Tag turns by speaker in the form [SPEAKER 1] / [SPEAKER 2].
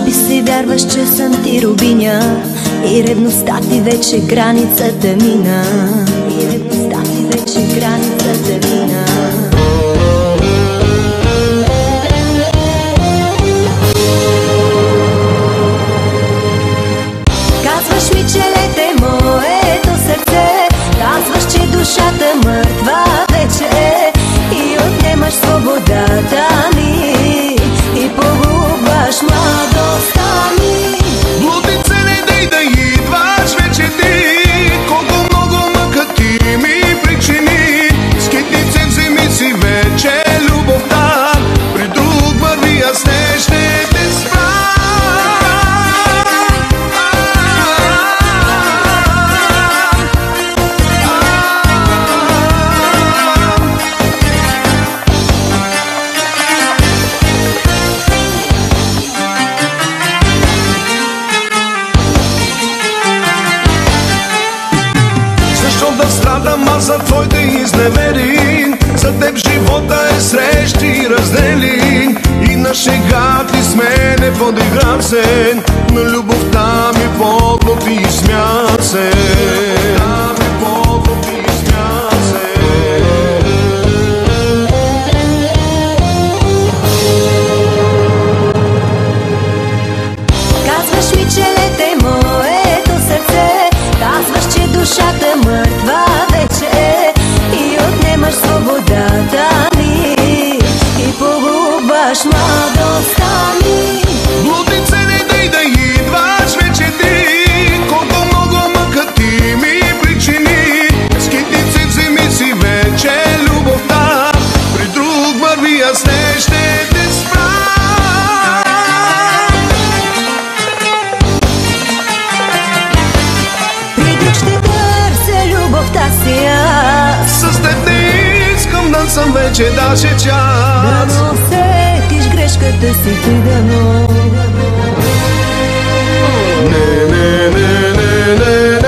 [SPEAKER 1] би си вярваш, че съм ти рубиня и ревността ти вече границата мина. И ревността ти вече границата мина. Казваш ми, че лете моето сърце, казваш, че душата мъртва вече е и отнемаш свободата ми и погубваш младостта ми.
[SPEAKER 2] Блуднице, не дай да идваш вече ти, колко много мъка ти ми причини. Скитнице, вземи си вече любовта, при друг върви, аз не ще те спра. Да страдам аз за твоите изневери, за теб живота е срещи и раздели. И на шега ти с мене подиграм се, на любовта ми подло ти изсмя се.
[SPEAKER 1] Казваш ми, че лете моето сърце, казваш, че душата мъртва вече е и отнемаш свободата ми и погубваш младостта ми.
[SPEAKER 2] Блуднице, не дай да идваш вече ти, колко много мъка ти ми причини. Скитнице, вземи си вече любовта, при друг върви, аз не ще те спра. С теб не искам да съм вече даже час.
[SPEAKER 1] Дано усетиш грешката си ти, дано.
[SPEAKER 2] Не, не, не, не, не.